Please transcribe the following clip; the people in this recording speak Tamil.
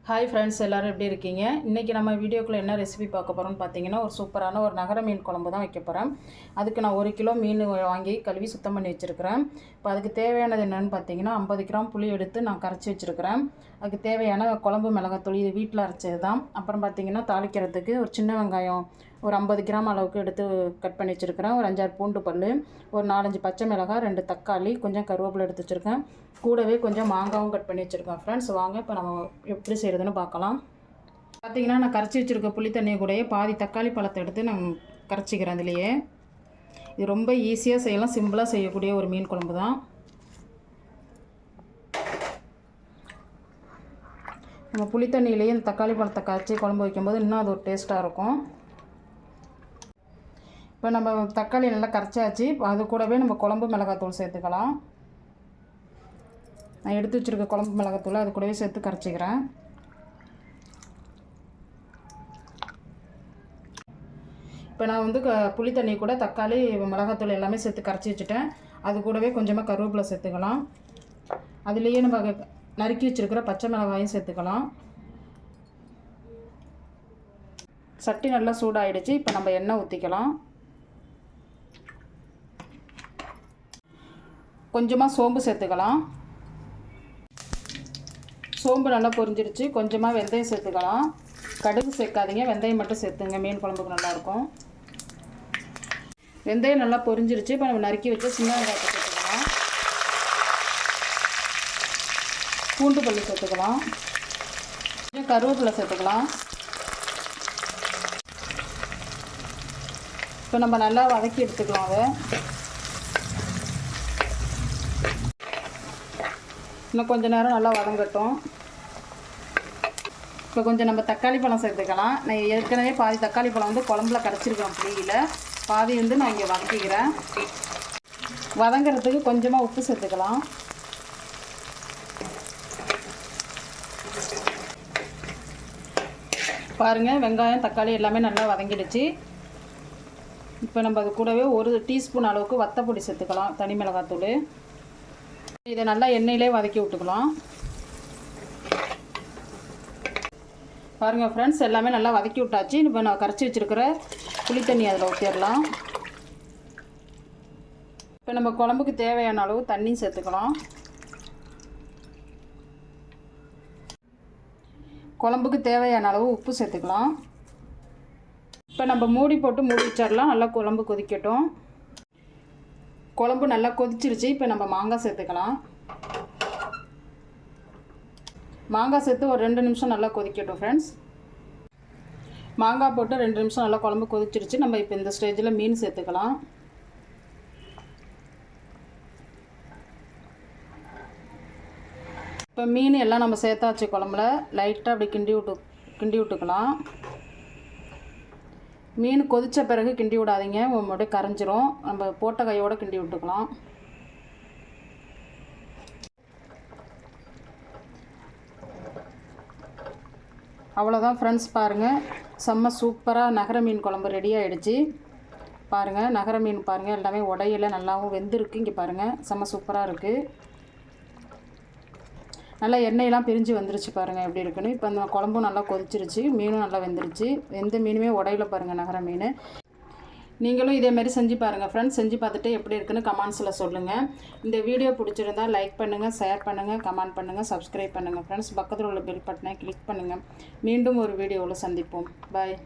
ஹாய் ஃப்ரெண்ட்ஸ், எல்லோரும் எப்படி இருக்கீங்க? இன்றைக்கி நம்ம வீடியோக்குள்ளே என்ன ரெசிபி பார்க்க போகிறோம்னு பார்த்தீங்கன்னா, ஒரு சூப்பரான ஒரு நகர மீன் குழம்பு தான் வைக்க போகிறேன். அதுக்கு நான் 1 கிலோ மீன் வாங்கி கழுவி சுத்தம் பண்ணி வச்சுருக்கிறேன். இப்போ அதுக்கு தேவையானது என்னென்னு பார்த்தீங்கன்னா, 50 கிராம் புளி எடுத்து நான் கரைச்சி வச்சுருக்கிறேன். அதுக்கு தேவையான குழம்பு மிளகாத்தூள் இது வீட்டில் அரைச்சது தான். அப்புறம் பார்த்தீங்கன்னா, தாளிக்கிறதுக்கு ஒரு சின்ன வெங்காயம் ஒரு 50 கிராம் அளவுக்கு எடுத்து கட் பண்ணி வச்சுருக்கிறேன். ஒரு 5-6 பூண்டு பல், ஒரு 4-5 பச்சை மிளகாய், 2 தக்காளி, கொஞ்சம் கருவேப்பிலை எடுத்து வச்சுருக்கேன். கூடவே கொஞ்சம் மாங்காவும் கட் பண்ணி வச்சுருக்கேன். ஃப்ரெண்ட்ஸ், வாங்க இப்போ நம்ம எப்படி செய்கிறதுன்னு பார்க்கலாம். பார்த்திங்கன்னா, நான் கரைச்சி வச்சுருக்க புளி தண்ணியை கூடயே பாதி தக்காளி பழத்தை எடுத்து நான் கரைச்சிக்கிறேன். இதுலேயே இது ரொம்ப ஈஸியாக செய்யலாம், சிம்பிளாக செய்யக்கூடிய ஒரு மீன் குழம்பு தான். நம்ம புளி தண்ணியிலேயே இந்த தக்காளி பழத்தை கரைச்சி குழம்பு வைக்கும்போது இன்னும் அது ஒரு டேஸ்ட்டாக இருக்கும். இப்போ நம்ம தக்காளி நல்லா கரைச்சாச்சு. அது கூடவே நம்ம குழம்பு மிளகாத்தூள் சேர்த்துக்கலாம். நான் எடுத்து வச்சுருக்க குழம்பு மிளகாத்தூளை அது கூடவே சேர்த்து கரைச்சிக்கிறேன். இப்போ நான் வந்து புளி தண்ணி கூட தக்காளி மிளகாத்தூள் எல்லாமே சேர்த்து கரைச்சி வச்சுட்டேன். அது கூடவே கொஞ்சமாக கருவேப்பிலை சேர்த்துக்கலாம். அதுலேயே நம்ம நறுக்கி வச்சுருக்கிற பச்சை மிளகாயும் சேர்த்துக்கலாம். சட்டி நல்லா சூடாகிடுச்சு. இப்போ நம்ம எண்ணெய் ஊற்றிக்கலாம். கொஞ்சமாக சோம்பு சேர்த்துக்கலாம். சோம்பு நல்லா பொரிஞ்சிடுச்சு. கொஞ்சமாக வெந்தயம் சேர்த்துக்கலாம். கடுகு சேர்க்காதீங்க, வெந்தயம் மட்டும் சேர்த்துங்க, மீன் குழம்புக்கு நல்லாயிருக்கும். வெந்தயம் நல்லா பொரிஞ்சிருச்சு. இப்போ நம்ம நறுக்கி வச்சு சின்ன வெங்காயத்தை சேர்த்துக்கலாம். பூண்டு பல்லு சேர்த்துக்கலாம். கொஞ்சம் கருவேப்பிலை சேர்த்துக்கலாம். இப்போ நம்ம நல்லா வதக்கி எடுத்துக்கலாம். அதை இன்னும் கொஞ்சம் நேரம் நல்லா வதங்கட்டும். இப்போ கொஞ்சம் நம்ம தக்காளி பழம் சேர்த்துக்கலாம். நான் ஏற்கனவே பாதி தக்காளி பழம் வந்து குழம்புல கரைச்சிருக்கேன். புளியில் பாதி வந்து நான் இங்கே வதக்கிக்கிறேன். வதங்கிறதுக்கு கொஞ்சமாக உப்பு சேர்த்துக்கலாம். பாருங்கள், வெங்காயம் தக்காளி எல்லாமே நல்லா வதங்கிடுச்சு. இப்போ நம்ம அது கூடவே 1 டீஸ்பூன் அளவுக்கு வத்தப்பொடி சேர்த்துக்கலாம், தனி மிளகாத்தூள். இதை நல்லா எண்ணெயிலே வதக்கி விட்டுக்கலாம். பாருங்கள் ஃப்ரெண்ட்ஸ், எல்லாமே நல்லா வதக்கி விட்டாச்சு. இப்போ நான் கரைச்சி வச்சுருக்கிற புளி தண்ணி அதில் ஊற்றிடலாம். இப்போ நம்ம குழம்புக்கு தேவையான அளவு தண்ணி சேர்த்துக்கலாம். குழம்புக்கு தேவையான அளவு உப்பு சேர்த்துக்கலாம். இப்போ நம்ம மூடி போட்டு மூடி வச்சிடலாம். நல்லா குழம்பு கொதிக்கட்டும். குழம்பு நல்லா கொதிச்சிருச்சு. இப்போ நம்ம மாங்காய் சேர்த்துக்கலாம். மாங்காய் சேர்த்து ஒரு 2 நிமிஷம் நல்லா கொதிக்கட்டும் ஃப்ரெண்ட்ஸ். மாங்காய் போட்டு 2 நிமிஷம் நல்லா குழம்பு கொதிச்சிருச்சு. நம்ம இப்போ இந்த ஸ்டேஜில் மீன் சேர்த்துக்கலாம். இப்போ மீன் எல்லாம் நம்ம சேர்த்தாச்சு. குழம்புல லைட்டாக அப்படி கிண்டி விட்டுக்கலாம். மீன் கொதித்த பிறகு கிண்டி விடாதீங்க, அப்படியே கரைஞ்சிரும். நம்ம போட்ட கையோடு கிண்டி விட்டுக்கலாம். அவ்வளோதான் ஃப்ரெண்ட்ஸ், பாருங்கள், செம்ம சூப்பராக நகர மீன் குழம்பு ரெடி ஆகிடுச்சு. பாருங்கள், நகர மீன் பாருங்கள், எல்லாமே உடையில நல்லாவும் வெந்திருக்கு. இங்கே பாருங்கள், செம்ம சூப்பராக இருக்குது. நல்லா எண்ணெயெல்லாம் பிரிஞ்சு வந்துருச்சு. பாருங்கள் எப்படி இருக்குன்னு. இப்போ அந்த குழம்பும் நல்லா கொதிச்சிருச்சு. மீனும் நல்லா வெந்துருச்சு. எந்த மீனுமே உடையில பாருங்கள், நகர மீன். நீங்களும் இதேமாரி செஞ்சு பாருங்கள் ஃப்ரெண்ட்ஸ். செஞ்சு பார்த்துட்டு எப்படி இருக்குன்னு கமெண்ட்ஸில் சொல்லுங்கள். இந்த வீடியோ பிடிச்சிருந்தால் லைக் பண்ணுங்கள், ஷேர் பண்ணுங்கள், கமெண்ட் பண்ணுங்கள், சப்ஸ்கிரைப் பண்ணுங்கள் ஃப்ரெண்ட்ஸ். பக்கத்தில் உள்ள பெல் பட்டனை கிளிக் பண்ணுங்கள். மீண்டும் ஒரு வீடியோவில் சந்திப்போம். பாய்.